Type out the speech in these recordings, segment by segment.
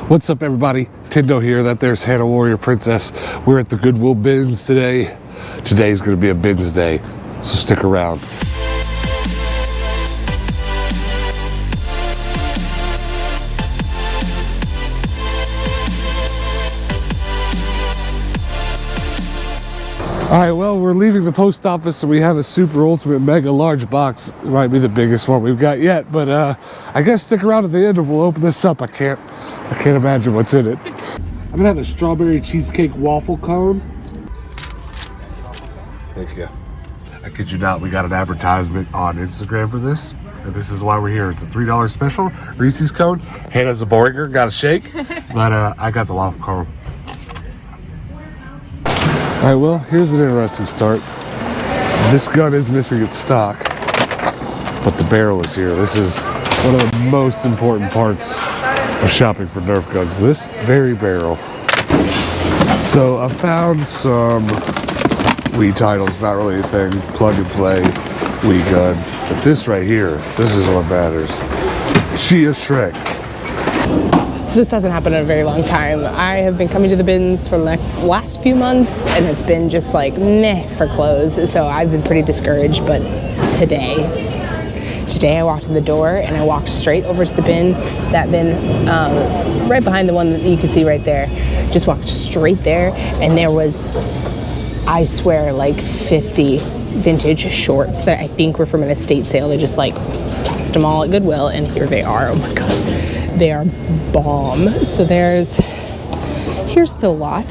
What's up, everybody? Tindo here. That there's Hannah Warrior Princess. We're at the Goodwill bins today. Today's going to be a bins day, so stick around. All right, well, we're leaving the post office, and we have a super ultimate mega large box. It might be the biggest one we've got yet, but I guess stick around at the end and we'll open this up. I can't imagine what's in it. I'm gonna have a strawberry cheesecake waffle cone. Thank you. I kid you not, we got an advertisement on Instagram for this, and this is why we're here. It's a $3 special Reese's cone. Hannah's a Boinger, got a shake, but I got the waffle cone. All right, well, here's an interesting start. This gun is missing its stock, but the barrel is here. This is one of the most important parts of shopping for Nerf guns, this very barrel. So I found some Wii titles, not really a thing, plug and play Wii gun, but this right here, this is what matters. Chia Shrek. This hasn't happened in a very long time. I have been coming to the bins for the last few months, and it's been just like meh for clothes. So I've been pretty discouraged, but today I walked in the door and I walked straight over to the bin, that bin right behind the one that you can see right there. Just walked straight there, and there was, I swear, like 50 vintage shorts that I think were from an estate sale. They just like tossed them all at Goodwill, and here they are. Oh my God. They are bomb. So here's the lot.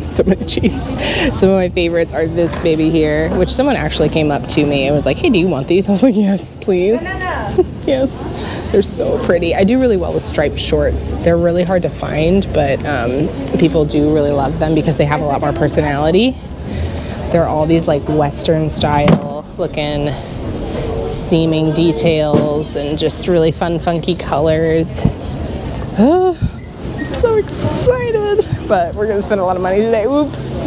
So many jeans. Some of my favorites are this baby here, which someone actually came up to me and was like, hey, do you want these? I was like, yes, please. Yes, they're so pretty. I do really well with striped shorts. They're really hard to find, but people do really love them because they have a lot more personality. They're all these like Western style looking seaming details and just really fun, funky colors. Oh, I'm so excited, but we're gonna spend a lot of money today. Oops.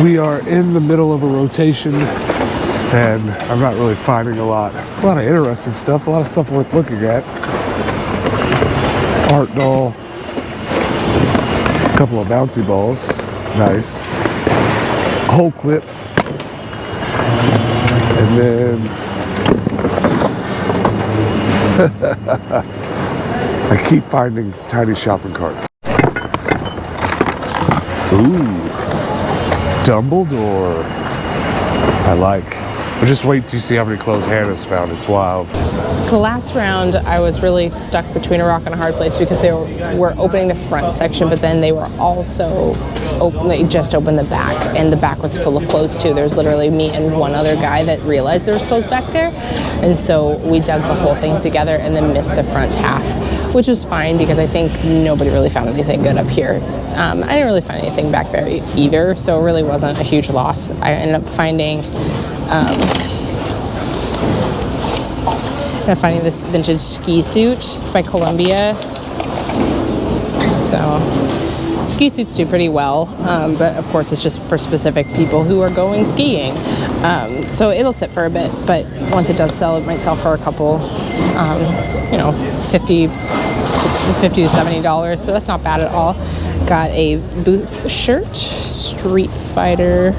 We are in the middle of a rotation, and I'm not really finding a lot of interesting stuff, a lot of stuff worth looking at. Art doll, a couple of bouncy balls, nice. A whole clip. And then I keep finding tiny shopping carts. Ooh, Dumbledore. I like. But just wait till you see how many clothes Hannah's found. It's wild. So the last round, I was really stuck between a rock and a hard place because they were opening the front section, but then they were also they just opened the back, and the back was full of clothes too. There was literally me and one other guy that realized there was clothes back there, and so we dug the whole thing together and then missed the front half, which was fine because I think nobody really found anything good up here. I didn't really find anything back there either, so it really wasn't a huge loss. I ended up finding this vintage ski suit. It's by Columbia. So ski suits do pretty well, but of course it's just for specific people who are going skiing. So it'll sit for a bit, but once it does sell, it might sell for a couple, $50 to $70. So that's not bad at all. Got a Booth shirt, Street Fighter.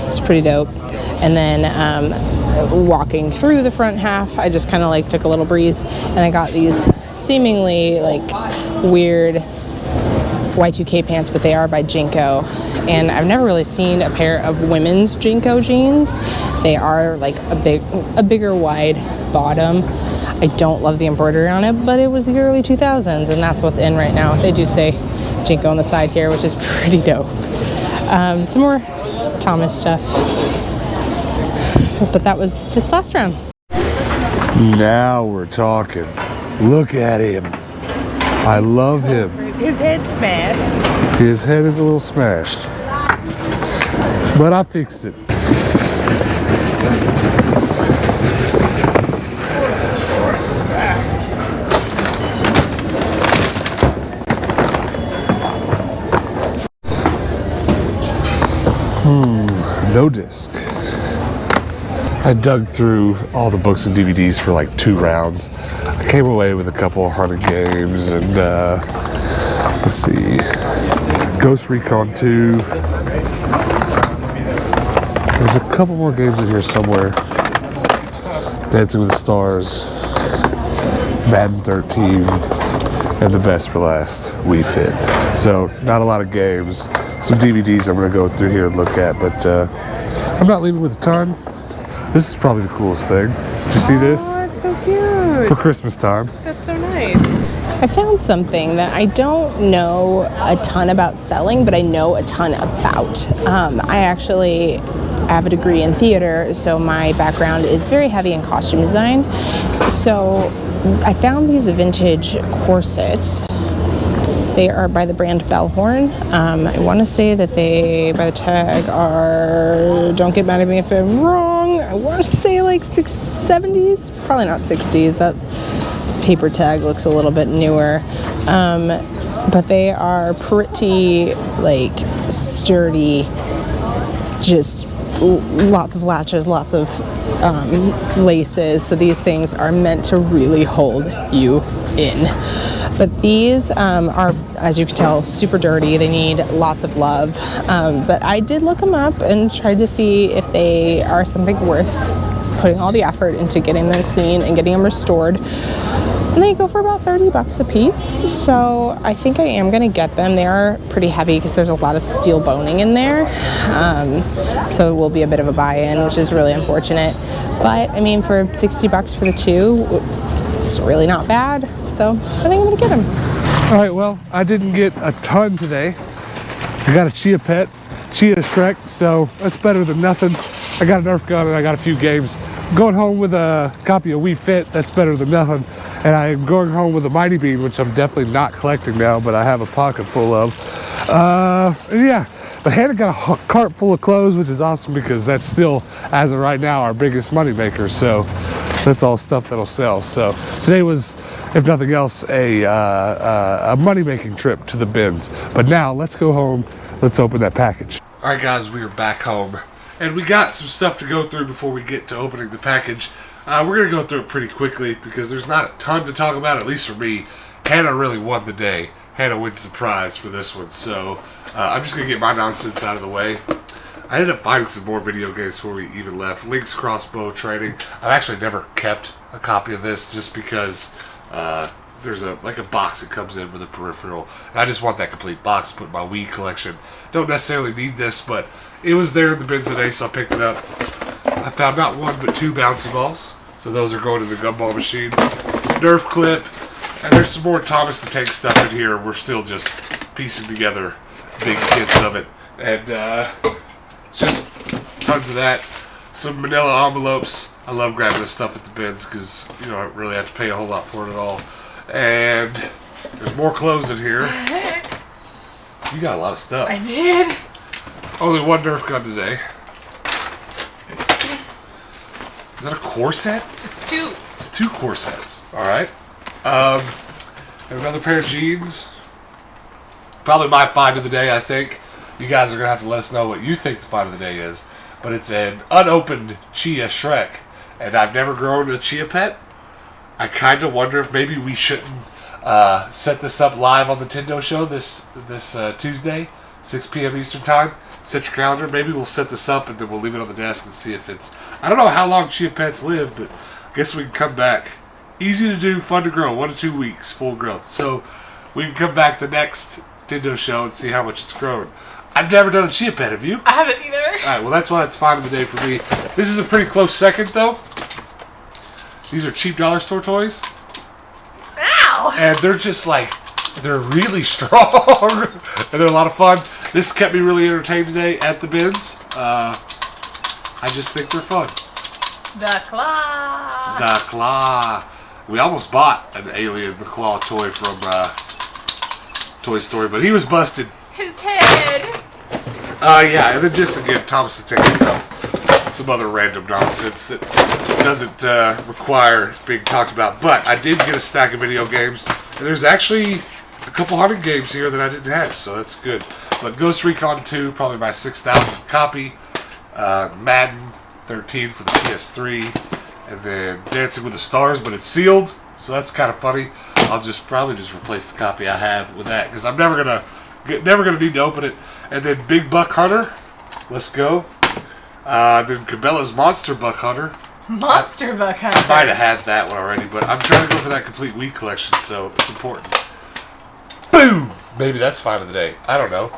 It's pretty dope. And then walking through the front half, I just kind of like took a little breeze, and I got these seemingly like weird Y2K pants, but they are by Jinko, and I've never really seen a pair of women's Jinko jeans. They are like a bigger wide bottom. I don't love the embroidery on it, but it was the early 2000s, and that's what's in right now. They do say Jinko on the side here, which is pretty dope. Some more Thomas stuff, but that was this last round. Now we're talking. Look at him. I love him. His head's smashed. His head is a little smashed, but I fixed it. No disc. I dug through all the books and DVDs for like 2 rounds. I came away with a couple of hunting games and let's see, Ghost Recon 2. There's a couple more games in here somewhere. Dancing with the Stars, Madden 13, and the best for last, Wii Fit. So not a lot of games. Some DVDs I'm going to go through here and look at, but I'm not leaving with a ton. This is probably the coolest thing. Did you see this? Oh, it's so cute. For Christmas time. That's so nice. I found something that I don't know a ton about selling, but I know a ton about. I actually have a degree in theater, so my background is very heavy in costume design. So I found these vintage corsets. They are by the brand Bellhorn. I want to say that they, by the tag, are, don't get mad at me if I'm wrong, I want to say like 70s, probably not 60s. That paper tag looks a little bit newer. But they are pretty, like, sturdy, just lots of latches, lots of laces. So these things are meant to really hold you in. But these are, as you can tell, super dirty. They need lots of love. But I did look them up and tried to see if they are something worth putting all the effort into getting them clean and getting them restored. And they go for about $30 a piece. So I think I am going to get them. They are pretty heavy because there's a lot of steel boning in there. So it will be a bit of a buy-in, which is really unfortunate. But I mean, for $60 for the 2, it's really not bad. So I think I'm going to get them. All right, well, I didn't get a ton today. I got a Chia Pet, Chia Shrek, so that's better than nothing. I got a Nerf gun and I got a few games. I'm going home with a copy of Wii Fit, that's better than nothing. And I'm going home with a Mighty Bean, which I'm definitely not collecting now, but I have a pocket full of. Yeah, but Hannah got a cart full of clothes, which is awesome because that's still, as of right now, our biggest money maker. So that's all stuff that'll sell. So today was, if nothing else, a money-making trip to the bins. But now let's go home. Let's open that package. All right, guys, we are back home, and we got some stuff to go through before we get to opening the package. We're gonna go through it pretty quickly because there's not a ton to talk about, at least for me. Hannah really won the day. Hannah wins the prize for this one, so I'm just gonna get my nonsense out of the way. I ended up finding some more video games before we even left. Link's Crossbow Training. I've actually never kept a copy of this just because there's a box that comes in with a peripheral. And I just want that complete box to put in my Wii collection. Don't necessarily need this, but it was there in the bins today, so I picked it up. I found not 1 but 2 bouncy balls, so those are going to the gumball machine. Nerf clip, and there's some more Thomas the Tank stuff in here. We're still just piecing together big kits of it, and just tons of that. Some manila envelopes. I love grabbing this stuff at the bins because you don't really have to pay a whole lot for it at all. And there's more clothes in here. You got a lot of stuff. I did. Only 1 Nerf gun today. Is that a corset? It's 2. It's 2 corsets. All right. And another pair of jeans. Probably my find of the day, I think. You guys are going to have to let us know what you think the find of the day is. But it's an unopened Chia Shrek. And I've never grown a Chia Pet. I kind of wonder if maybe we shouldn't set this up live on the Nintendo show this Tuesday, 6 p.m. Eastern Time. Set your calendar. Maybe we'll set this up and then we'll leave it on the desk and see if it's... I don't know how long Chia Pets live, but I guess we can come back. Easy to do, fun to grow. 1 to 2 weeks, full growth. So we can come back the next Nintendo show and see how much it's grown. I've never done a Chia Pet, have you? I haven't either. Alright, well that's why it's fine of the day for me. This is a pretty close second, though. These are cheap dollar store toys. Ow! And they're just like, they're really strong. And they're a lot of fun. This kept me really entertained today at the bins. I just think they're fun. The claw. The claw. We almost bought an Alien the Claw toy from Toy Story, but he was busted. His head. Yeah, and then just again, Thomas the Tank stuff. Some other random nonsense that doesn't require being talked about. But I did get a stack of video games, and there's actually a couple hundred games here that I didn't have, so that's good. But Ghost Recon 2, probably my 6,000th copy. Madden 13 for the PS3, and then Dancing with the Stars, but it's sealed, so that's kind of funny. I'll probably just replace the copy I have with that because I'm never gonna need to open it. And then Big Buck Hunter, let's go. Then Cabela's Monster Buck Hunter. Monster Buck Hunter. I might have had that one already, but I'm trying to go for that complete weed collection, so it's important. Boom! Maybe that's fine of the day. I don't know.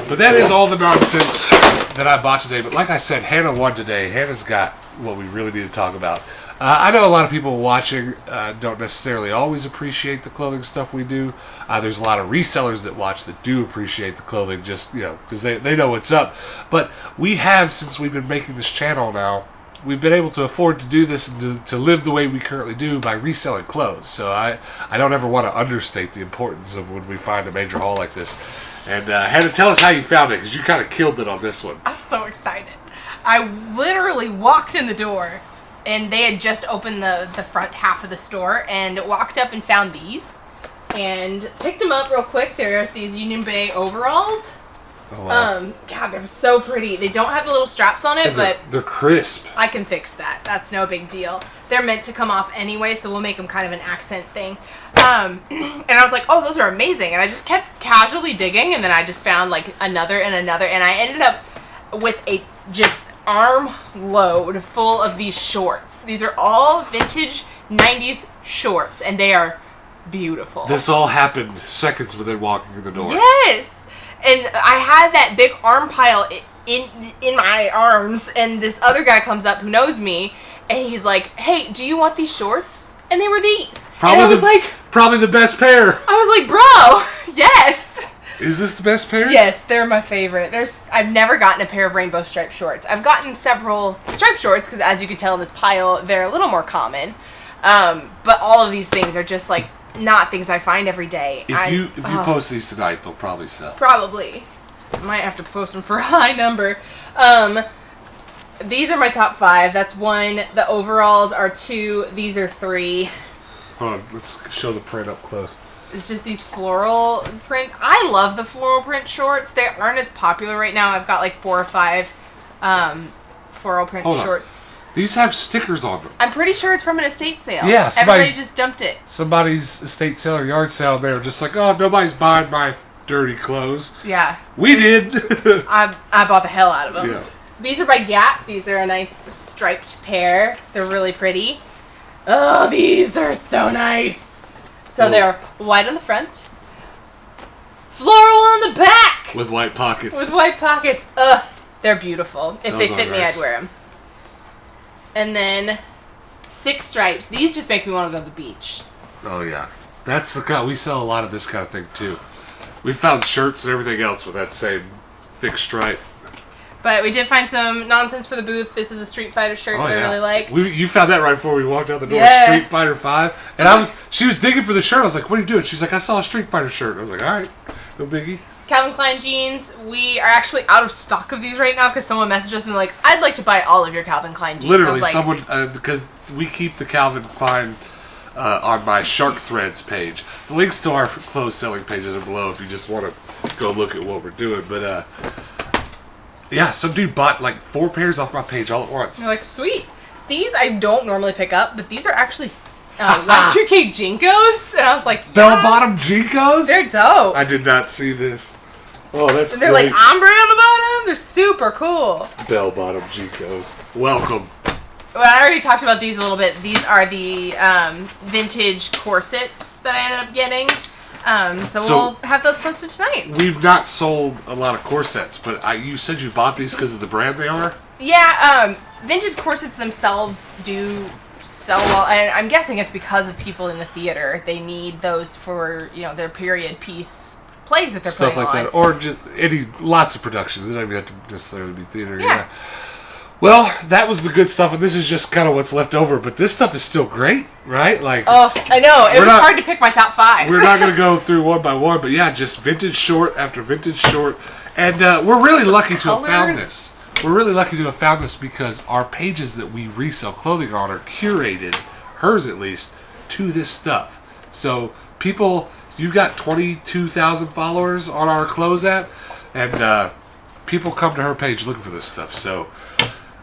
But that is all the nonsense that I bought today. But like I said, Hannah won today. Hannah's got what we really need to talk about. I know a lot of people watching don't necessarily always appreciate the clothing stuff we do. There's a lot of resellers that watch that do appreciate the clothing, just, because they know what's up. But we have, since we've been making this channel now, we've been able to afford to do this and to live the way we currently do by reselling clothes. So I don't ever want to understate the importance of when we find a major haul like this. And Hannah, tell us how you found it, because you kind of killed it on this one. I'm so excited. I literally walked in the door, and they had just opened the front half of the store, and walked up and found these, and picked them up real quick. There's these Union Bay overalls. Oh, wow. God, they're so pretty. They don't have the little straps on it, but they're crisp. I can fix that. That's no big deal. They're meant to come off anyway, so we'll make them kind of an accent thing. And I was like, oh, those are amazing. And I just kept casually digging, and then I just found like another and another, and I ended up with a just arm load full of these shorts. These are all vintage 90s shorts, and they are beautiful. This all happened seconds within walking in the door. Yes! And I had that big arm pile in my arms, and this other guy comes up who knows me, and he's like, hey, do you want these shorts? And they were these. Probably the best pair. I was like, bro, yes. Is this the best pair? Yes, they're my favorite. I've never gotten a pair of rainbow striped shorts. I've gotten several striped shorts, because as you can tell in this pile, they're a little more common. But all of these things are just like not things I find every day. If you post these tonight, they'll probably sell. Probably. Might have to post them for a high number. These are my top 5. That's 1. The overalls are 2. These are 3. Hold on, let's show the print up close. It's just these floral print. I love the floral print shorts. They aren't as popular right now. I've got like 4 or 5 floral print shorts. These have stickers on them. I'm pretty sure it's from an estate sale. Yeah, everybody just dumped it. Somebody's estate sale or yard sale, they were just like, oh, nobody's buying my dirty clothes. Yeah. We did. I bought the hell out of them. Yeah. These are by Gap. These are a nice striped pair. They're really pretty. Oh, these are so nice. So they're white on the front, floral on the back. With white pockets. With white pockets. Ugh, they're beautiful. If they fit me, nice. I'd wear them. And then thick stripes. These just make me want to go to the beach. Oh, yeah. That's the kind. We sell a lot of this kind of thing, too. We found shirts and everything else with that same thick stripe. But we did find some nonsense for the booth. This is a Street Fighter shirt that I really liked. You found that right before we walked out the door. Yeah. Street Fighter 5. And she was digging for the shirt. I was like, what are you doing? She's like, I saw a Street Fighter shirt. I was like, all right, no biggie. Calvin Klein jeans. We are actually out of stock of these right now because someone messaged us and like, I'd like to buy all of your Calvin Klein jeans. Literally, like, someone, because we keep the Calvin Klein on my Shark Threads page. The links to our clothes selling pages are below if you just want to go look at what we're doing. But, yeah, some dude bought like 4 pairs off my page all at once. They're like, sweet. These I don't normally pick up, but these are actually Y2K Jinkos. And I was like, yes. Bell-bottom Jinkos? They're dope. I did not see this. Oh, that's and they're great. like ombre on the bottom. They're super cool. Bell-bottom Jinkos. Welcome. Well, I already talked about these a little bit. These are the vintage corsets that I ended up getting. So we'll have those posted tonight. We've not sold a lot of corsets, but you said you bought these because of the brand they are? Yeah, vintage corsets themselves do sell well. And I'm guessing it's because of people in the theater. They need those for, their period piece plays that they're Stuff putting like on. that. Or just lots of productions. It don't even have to necessarily be theater. Yeah. Well, that was the good stuff, and this is just kind of what's left over. But this stuff is still great, right? Like, oh, I know. It was hard to pick my top 5. We're not going to go through one by one, but yeah, just vintage short after vintage short. And we're really lucky to have found this. We're really lucky to have found this because our pages that we resell clothing on are curated, hers at least, to this stuff. So people, you got 22,000 followers on our clothes app, and people come to her page looking for this stuff. So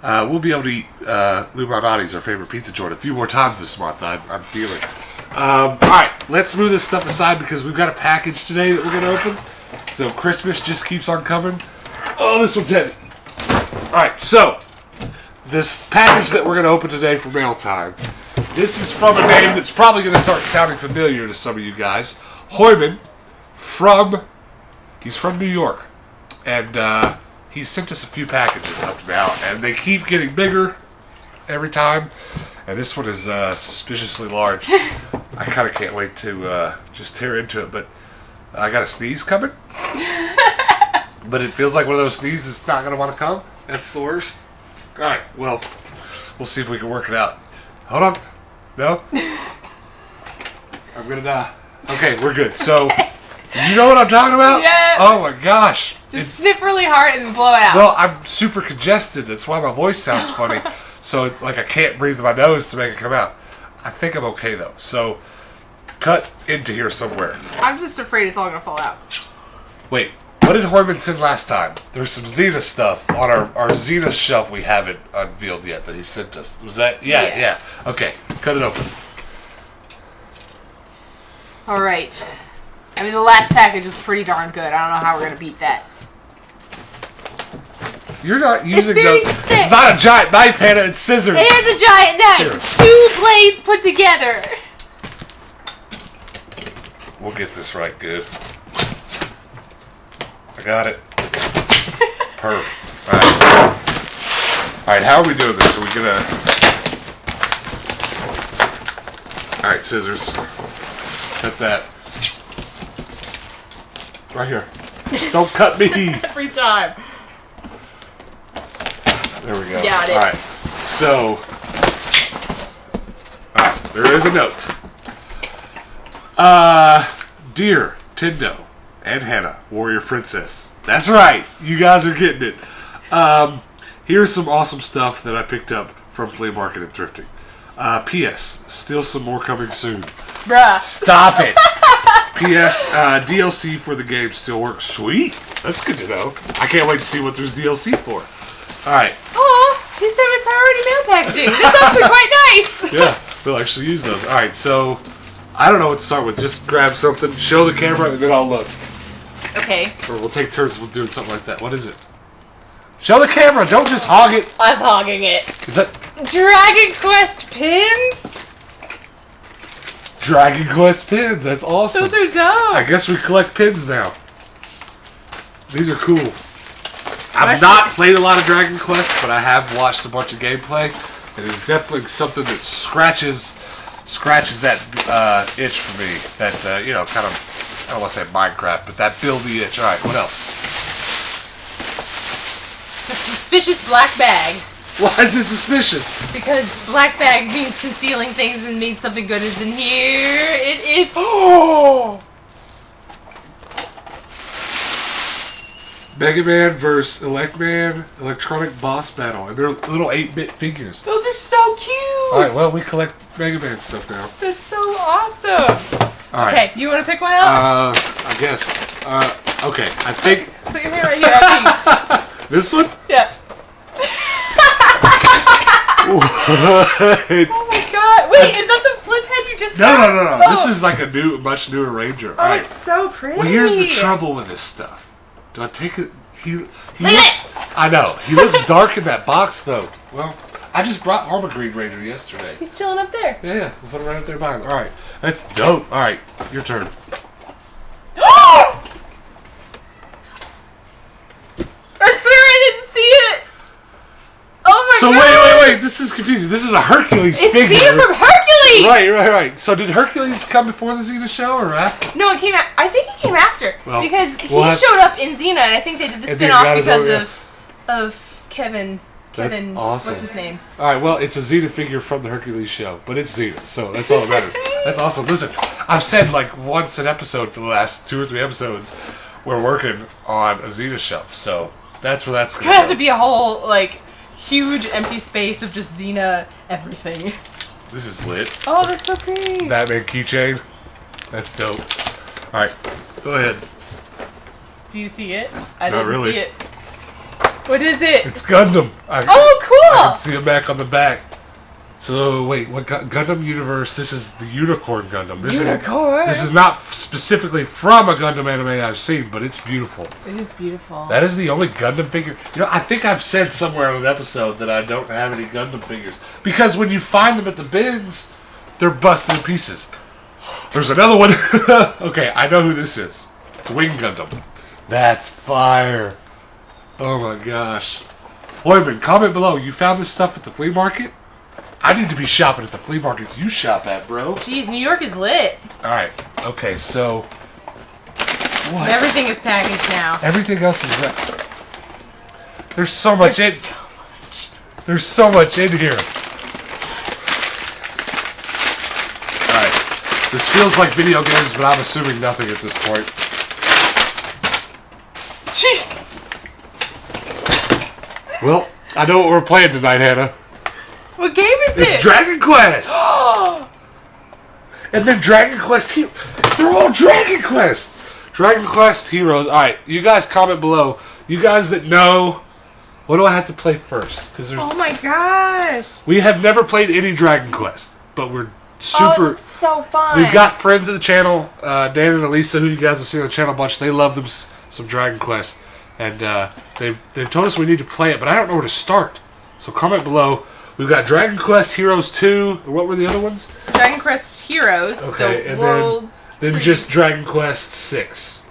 we'll be able to eat Lou Malnati's, our favorite pizza joint, a few more times this month. I'm feeling. All right, let's move this stuff aside because we've got a package today that we're going to open. So Christmas just keeps on coming. Oh, this one's heavy. All right, so this package that we're going to open today for mail time, this is from a name that's probably going to start sounding familiar to some of you guys. Hoyman, he's from New York, and he sent us a few packages up now, and they keep getting bigger every time, and this one is suspiciously large. I kind of can't wait to just tear into it, but I got a sneeze coming. But it feels like one of those sneezes that's not going to want to come. That's the worst. All right, well, we'll see if we can work it out. Hold on. No? I'm going to die. Okay, we're good. So, you know what I'm talking about? Yeah. Oh my gosh. Just sniff really hard and blow it out. Well, I'm super congested. That's why my voice sounds funny. So, I can't breathe my nose to make it come out. I think I'm okay, though. So, cut into here somewhere. I'm just afraid it's all going to fall out. Wait, what did Horman send last time? There's some Xena stuff on our Xena shelf we haven't unveiled yet that he sent us. Was that? Yeah. Okay, cut it open. All right. I mean, the last package was pretty darn good. I don't know how we're going to beat that. You're not using very the... thick. It's not a giant knife, Hannah. It's scissors. It is a giant knife. Here. 2 blades put together. We'll get this right good. I got it. Perf. All right, how are we doing this? Are we going to... All right, scissors. Cut that. Right here. Just don't cut me. Every time. There we go. Got it. All right. So, there is a note. Dear Tindo and Hannah, Warrior Princess. That's right. You guys are getting it. Here's some awesome stuff that I picked up from Flea Market and Thrifting. P.S. Still some more coming soon. Bruh. Stop it. P.S. DLC for the game still works. Sweet. That's good to know. I can't wait to see what there's DLC for. All right. Aw, he sent me priority mail packaging. That's actually quite nice. Yeah, we'll actually use those. All right, so I don't know what to start with. Just grab something, show the camera, and then I'll look. Okay. Or we'll take turns with doing something like that. What is it? Show the camera. Don't just hog it. I'm hogging it. Is that Dragon Quest pins? Dragon Quest pins? That's awesome. Those are dope. I guess we collect pins now. These are cool. I've not played a lot of Dragon Quest, but I have watched a bunch of gameplay. It is definitely something that scratches that itch for me. That, kind of, I don't want to say Minecraft, but that buildy itch. All right, what else? It's a suspicious black bag. Why is it suspicious? Because black bag means concealing things and means something good is in here. It is... Oh! Mega Man vs. Electman Electronic Boss Battle. And they're little 8-bit figures. Those are so cute. Alright, well, we collect Mega Man stuff now. That's so awesome. Alright. Okay, you want to pick one out? I guess. Okay, I think... Put your hand right here. I think. This one? Yeah. What? Oh my god. Wait, is that the flip head you just got? No. Oh. This is like a much newer Ranger. Oh, it's so pretty. Well, here's the trouble with this stuff. Do I take it? He Look looks... I know. He looks dark in that box, though. Well, I just brought Armor Green Ranger yesterday. He's chilling up there. Yeah. We'll put him right up there behind him. All right. That's dope. All right. Your turn. I swear I didn't see it. Oh my So god. wait. This is confusing. This is a Hercules It's figure. Xena from Hercules. Right. So did Hercules come before the Xena show or after? No, it came out. I think it came after Well, because he we'll have- showed up in Xena, and I think they did the And spin-off they got his because own, of Kevin. That's Kevin, awesome. what's his name? All right. Well, it's a Xena figure from the Hercules show, but it's Xena, so that's all that matters. That's awesome. Listen, I've said like once an episode for the last 2 or 3 episodes, we're working on a Xena shelf, so that's where that's It's gonna have to be a whole like huge empty space of just Xena everything. This is lit. Oh, that's so pretty. Batman keychain. That's dope. All right, go ahead. Do you see it? I Not didn't really. see it. What is it? It's Gundam. Oh, cool! I can see him back on the back. So wait, what Gundam universe? This is the Unicorn Gundam. This is not specifically from a Gundam anime I've seen, but it's beautiful. It is beautiful. That is the only Gundam figure. You know, I think I've said somewhere on an episode that I don't have any Gundam figures because when you find them at the bins, they're busted to pieces. There's another one. Okay, I know who this is. It's Wing Gundam. That's fire. Oh my gosh. Hoyman, comment below. You found this stuff at the flea market? I need to be shopping at the flea markets you shop at, bro. Jeez, New York is lit. Alright, okay, so... What? Everything is packaged now. Everything else is... There's so much There's There's so much in here. Alright, this feels like video games, but I'm assuming nothing at this point. Jeez. Well, I know what we're playing tonight, Hannah. What game is this? It's Dragon Quest! And then Dragon Quest they're all Dragon Quest! Dragon Quest Heroes. Alright, you guys comment below. You guys that know, what do I have to play first? Because there's... Oh my gosh! We have never played any Dragon Quest, but we're super... Oh, it looks so fun. We've got friends of the channel, Dan and Elisa, who you guys will see on the channel a bunch. They love them some Dragon Quest. And they've told us we need to play it, but I don't know where to start. So comment below. We've got Dragon Quest Heroes 2. What were the other ones? Dragon Quest Heroes. Okay, the and world's then tree. just Dragon Quest 6.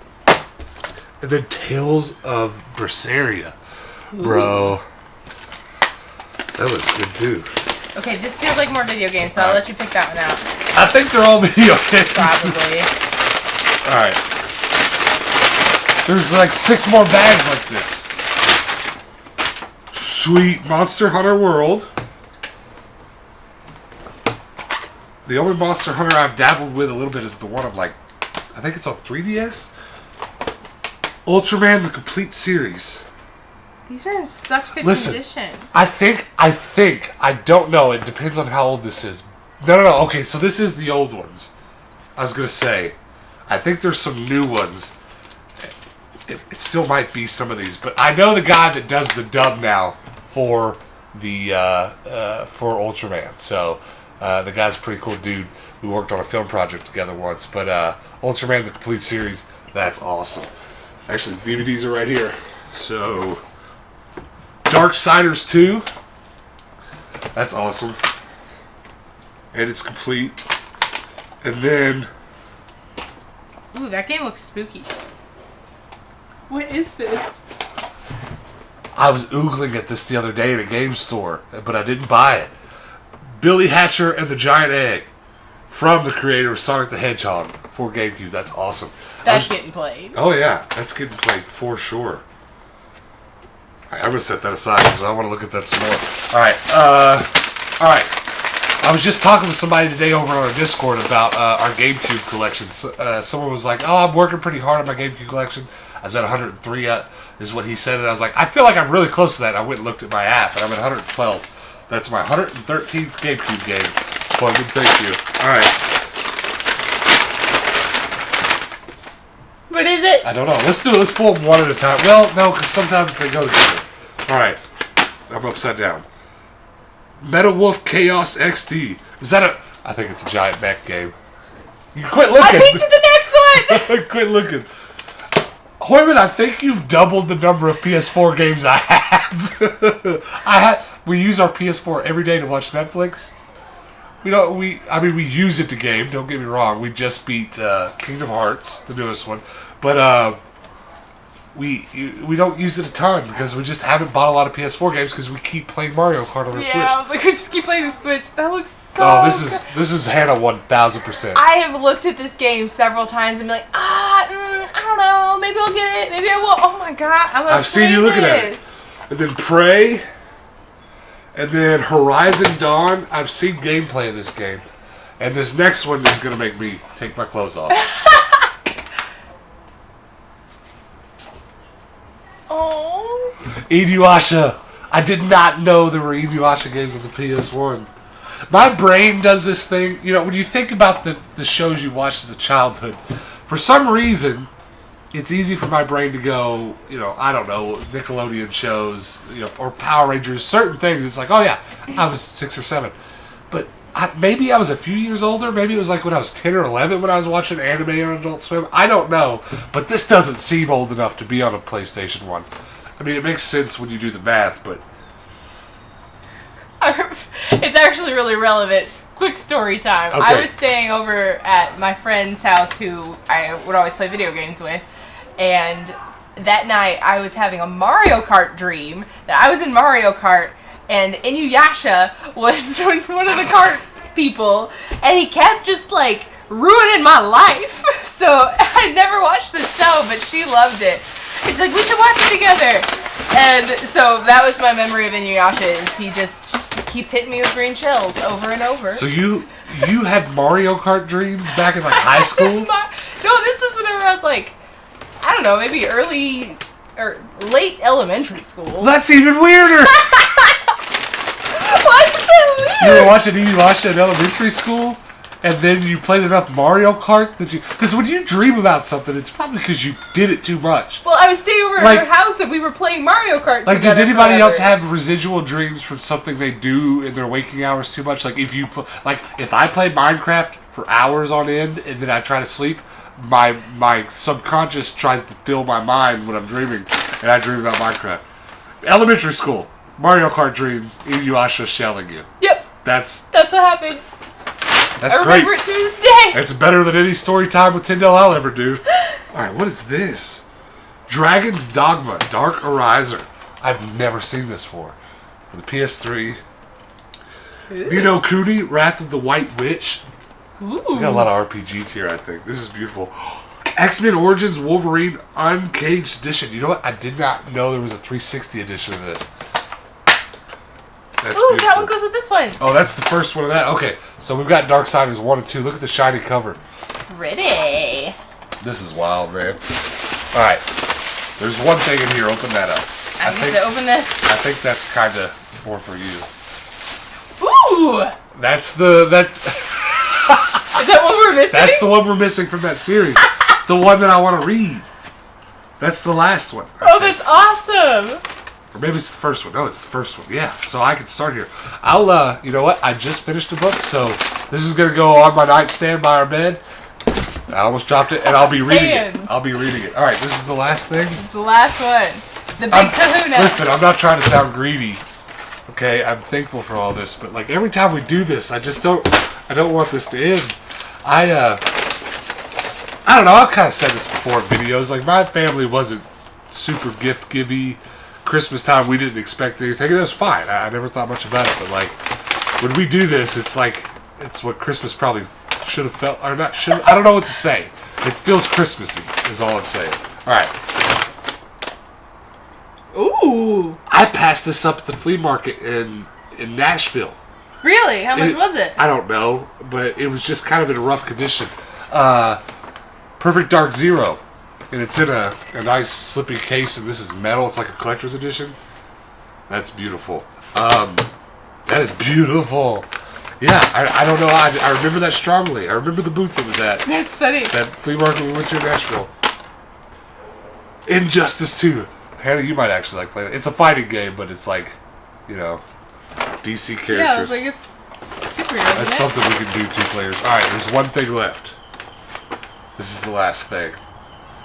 And then Tales of Berseria. Bro. That looks good too. Okay, this feels like more video games, so I'll let you pick that one out. I think they're all video games. Probably. Alright. There's like 6 more bags like this. Sweet Monster Hunter World. The only Monster Hunter I've dabbled with a little bit is the one of like, I think it's on 3DS. Ultraman the Complete Series. These are in such good Listen, condition. I think, I don't know, it depends on how old this is. No, okay, so this is the old ones. I was going to say, I think there's some new ones. It still might be some of these, but I know the guy that does the dub now for the, for Ultraman, so... the guy's a pretty cool dude. We worked on a film project together once. But Ultraman, the Complete Series, that's awesome. Actually, the DVDs are right here. So, Darksiders 2. That's awesome. And it's complete. And then... Ooh, that game looks spooky. What is this? I was oogling at this the other day at a game store, but I didn't buy it. Billy Hatcher and the Giant Egg, from the creator of Sonic the Hedgehog for GameCube. That's awesome. That's getting played. Oh yeah, that's getting played for sure. Alright, I'm gonna set that aside because I want to look at that some more. Alright. I was just talking with somebody today over on our Discord about our GameCube collections. Someone was like, "Oh, I'm working pretty hard on my GameCube collection." I was at 103 is what he said, and I was like, "I feel like I'm really close to that." And I went and looked at my app, and I'm at 112. That's my 113th GameCube game. Well, good, thank you. Alright. What is it? I don't know. Let's do it. Let's pull them one at a time. Well, no, because sometimes they go together. Alright. I'm upside down. Meta Wolf Chaos XD. Is that a... I think it's a giant mech game. You quit looking. I picked the next one! Quit looking. Hoyman, I think you've doubled the number of PS4 games I have. We use our PS4 every day to watch Netflix. We use it to game, don't get me wrong. We just beat Kingdom Hearts, the newest one. But we don't use it a ton because we just haven't bought a lot of PS4 games because we keep playing Mario Kart on the Switch. Yeah, I was like, we just keep playing the Switch. That looks so this is Hannah 1000%. I have looked at this game several times and be like, I don't know, maybe I'll get it, maybe I won't. Oh my god, I'm gonna I've seen you looking at it. And then Prey, and then Horizon Dawn. I've seen gameplay of this game, and this next one is gonna make me take my clothes off. Oh. Inuyasha. I did not know there were Inuyasha games on the PS1. My brain does this thing, when you think about the shows you watched as a childhood, for some reason, it's easy for my brain to go, I don't know, Nickelodeon shows, or Power Rangers, certain things. It's like, oh yeah, I was 6 or 7. But maybe I was a few years older. Maybe it was like when I was 10 or 11 when I was watching anime on Adult Swim. I don't know. But this doesn't seem old enough to be on a PlayStation 1. I mean, it makes sense when you do the math, but... It's actually really relevant. Quick story time. Okay. I was staying over at my friend's house who I would always play video games with. And that night I was having a Mario Kart dream. That I was in Mario Kart and Inuyasha was one of the kart people. And he kept just like ruining my life. So I never watched the show, but she loved it. And she's like, we should watch it together. And so that was my memory of Inuyasha is he just keeps hitting me with green shells over and over. So you had Mario Kart dreams back in like high school? No, this is whenever I was like, I don't know, maybe early or late elementary school. That's even weirder! Why is that weird? You were watching Inuyasha in elementary school? And then you played enough Mario Kart that you... Because when you dream about something, it's probably because you did it too much. Well, I was staying over at her house and we were playing Mario Kart together. Like, does anybody else have residual dreams from something they do in their waking hours too much? Like, if I play Minecraft for hours on end and then I try to sleep, my subconscious tries to fill my mind when I'm dreaming, and I dream about Minecraft. Elementary school, Mario Kart dreams, Inuyasha shelling you. Yep. That's what happened. That's I great. remember it to this day. It's better than any story time with Tyndall I'll ever do. Alright, what is this? Dragon's Dogma, Dark Ariser. I've never seen this before. For the PS3. Ni no Kuni, Wrath of the White Witch. Ooh. We got a lot of RPGs here, I think. This is beautiful. X-Men Origins Wolverine Uncaged Edition. You know what? I did not know there was a 360 edition of this. That's Ooh, beautiful. that one goes with this one. Oh, that's the first one of that. Okay, so we've got Darksiders 1 and 2. Look at the shiny cover. Pretty. This is wild, man. Alright. There's one thing in here. Open that up. I get to open this. I think that's kind of more for you. Ooh! That's... Is that what we're missing? That's the one we're missing from that series. The one that I want to read. That's the last one. Oh, that's awesome! Or maybe it's the first one. No, it's the first one. Yeah, so I can start here. I'll, you know what? I just finished a book, so this is going to go on my nightstand by our bed. I almost dropped it, and I'll be reading it. I'll be reading it. All right, this is the last thing. It's the last one. The big kahuna. Listen, I'm not trying to sound greedy. Okay, I'm thankful for all this, but like every time we do this, I don't want this to end. I don't know, I've kind of said this before in videos, like my family wasn't super gift-givey. Christmas time, we didn't expect anything. It was fine. I never thought much about it, but like when we do this, it's like it's what Christmas probably should have felt, or not should. I don't know what to say. It feels Christmassy, is all I'm saying. All right. Ooh. I passed this up at the flea market in Nashville. Really? How much was it? I don't know, but it was just kind of in a rough condition. Perfect Dark Zero. And it's in a nice slippy case, and this is metal. It's like a collector's edition. That's beautiful. That is beautiful. Yeah, I don't know. I remember that strongly. I remember the booth that was at. That's funny. That flea market we went to in Nashville. Injustice 2. Hannah, you might actually like playing it. It's a fighting game, but it's like, DC characters. Yeah, I was like, it's superhero. That's something we can do 2 players. Alright, there's one thing left. This is the last thing.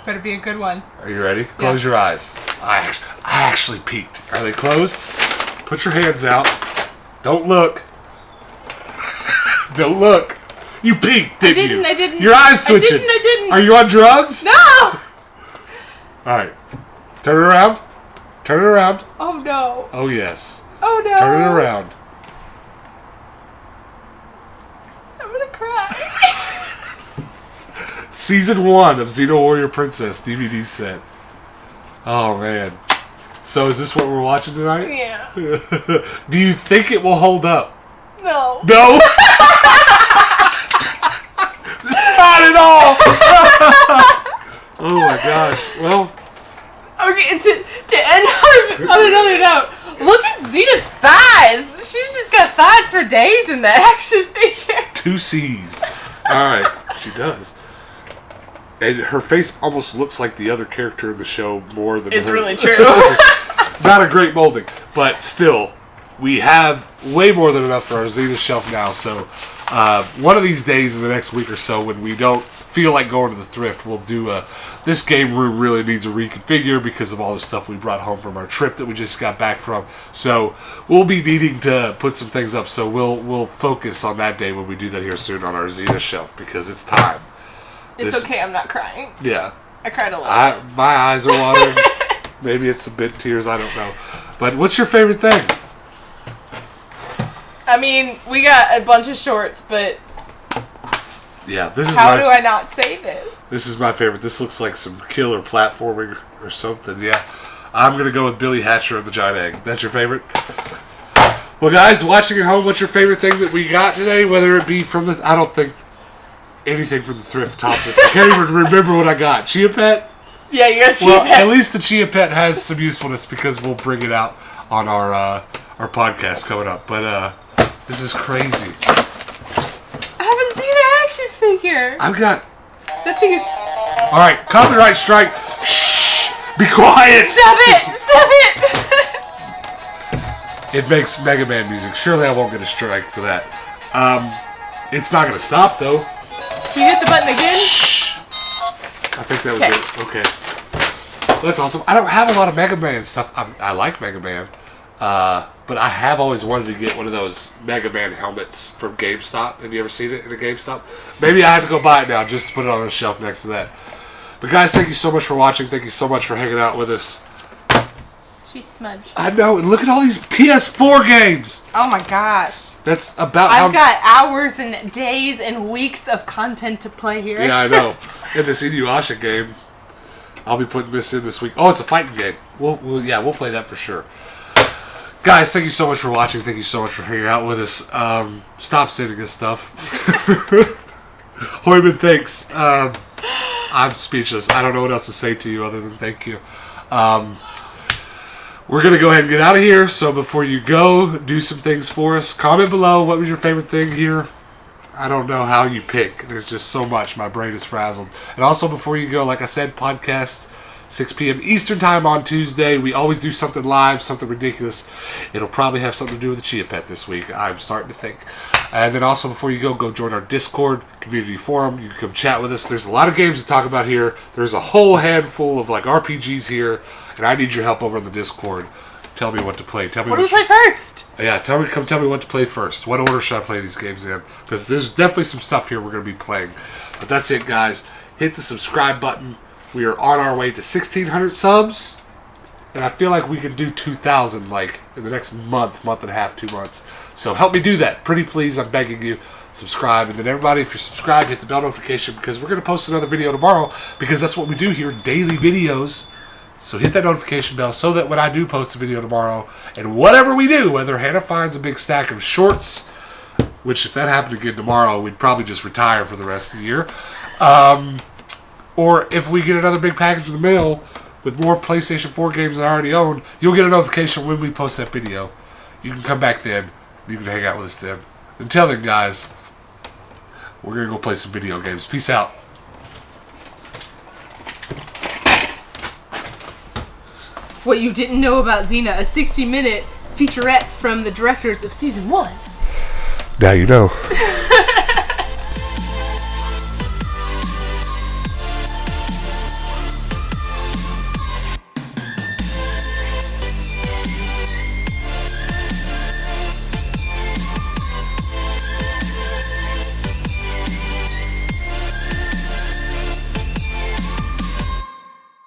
Better be a good one. Are you ready? Close your eyes. I actually peeked. Are they closed? Put your hands out. Don't look. Don't look. You peeked, didn't you? I didn't. Your eyes twitching. I didn't. Are you on drugs? No! Alright. Turn it around. Turn it around. Oh no. Oh yes. Oh no. Turn it around. I'm gonna cry. Season 1 of Xeno Warrior Princess DVD set. Oh man. So is this what we're watching tonight? Yeah. Do you think it will hold up? No. No? Not at all! Oh my gosh. Well. Okay, to end on another note, look at Zena's thighs. She's just got thighs for days in that action figure. 2 C's. Alright. She does. And her face almost looks like the other character in the show more than It's her. really true. Not a great molding, but still, we have way more than enough for our Xena shelf now. So, one of these days in the next week or so, when we don't feel like going to the thrift, we'll do this game room really needs a reconfigure because of all the stuff we brought home from our trip that we just got back from. So we'll be needing to put some things up. So we'll focus on that day when we do that here soon on our Xena shelf because it's time. It's okay, I'm not crying. Yeah. I cried a lot. My eyes are watering. Maybe it's a bit tears, I don't know. But what's your favorite thing? I mean, we got a bunch of shorts, but Yeah, this is how do I not say this? This is my favorite. This looks like some killer platforming or something. Yeah. I'm going to go with Billy Hatcher and the Giant Egg. That's your favorite? Well, guys, watching at home, what's your favorite thing that we got today? Whether it be from the... I don't think anything from the thrift tops this. I can't even remember what I got. Chia Pet? Yeah, you got Chia Well, Pet. at least the Chia Pet has some usefulness because we'll bring it out on our podcast coming up. But this is crazy. I have a Xena action figure. I've got... That thing is... All right, copyright strike. Shh! Be quiet! Stop it! Stop it! It makes Mega Man music. Surely I won't get a strike for that. It's not going to stop, though. You hit the button again? Shh! I think that was it. Okay. That's awesome. I don't have a lot of Mega Man stuff. I like Mega Man. But I have always wanted to get one of those Mega Man helmets from GameStop. Have you ever seen it in a GameStop? Maybe I have to go buy it now just to put it on the shelf next to that. But guys, thank you so much for watching. Thank you so much for hanging out with us. She's smudged. I know. And look at all these PS4 games. Oh my gosh. That's about how... I've got hours and days and weeks of content to play here. Yeah, I know. In this Inuyasha game, I'll be putting this in this week. Oh, it's a fighting game. We'll play that for sure. Guys, thank you so much for watching. Thank you so much for hanging out with us. Stop sending us stuff. Hoyman, thanks. I'm speechless. I don't know what else to say to you other than thank you. We're going to go ahead and get out of here. So before you go, do some things for us. Comment below. What was your favorite thing here? I don't know how you pick. There's just so much. My brain is frazzled. And also, before you go, like I said, podcast 6 p.m. Eastern Time on Tuesday. We always do something live, something ridiculous. It'll probably have something to do with the Chia Pet this week, I'm starting to think. And then also, before you go join our Discord community forum. You can come chat with us. There's a lot of games to talk about here. There's a whole handful of like RPGs here, and I need your help over on the Discord. Tell me what to play. Tell me what do we play first? Yeah, tell me what to play first. What order should I play these games in? Because there's definitely some stuff here we're going to be playing. But that's it, guys. Hit the subscribe button. We are on our way to 1,600 subs. And I feel like we can do 2,000 like in the next month and a half, 2 months. So help me do that. Pretty please, I'm begging you. Subscribe. And then everybody, if you're subscribed, hit the bell notification because we're going to post another video tomorrow because that's what we do here, daily videos. So hit that notification bell so that when I do post a video tomorrow, and whatever we do, whether Hannah finds a big stack of shorts, which if that happened again tomorrow, we'd probably just retire for the rest of the year, or if we get another big package in the mail with more PlayStation 4 games than I already own, you'll get a notification when we post that video. You can come back then. You can hang out with us then. Until then, guys, we're going to go play some video games. Peace out. What you didn't know about Xena, a 60-minute featurette from the directors of Season 1. Now you know.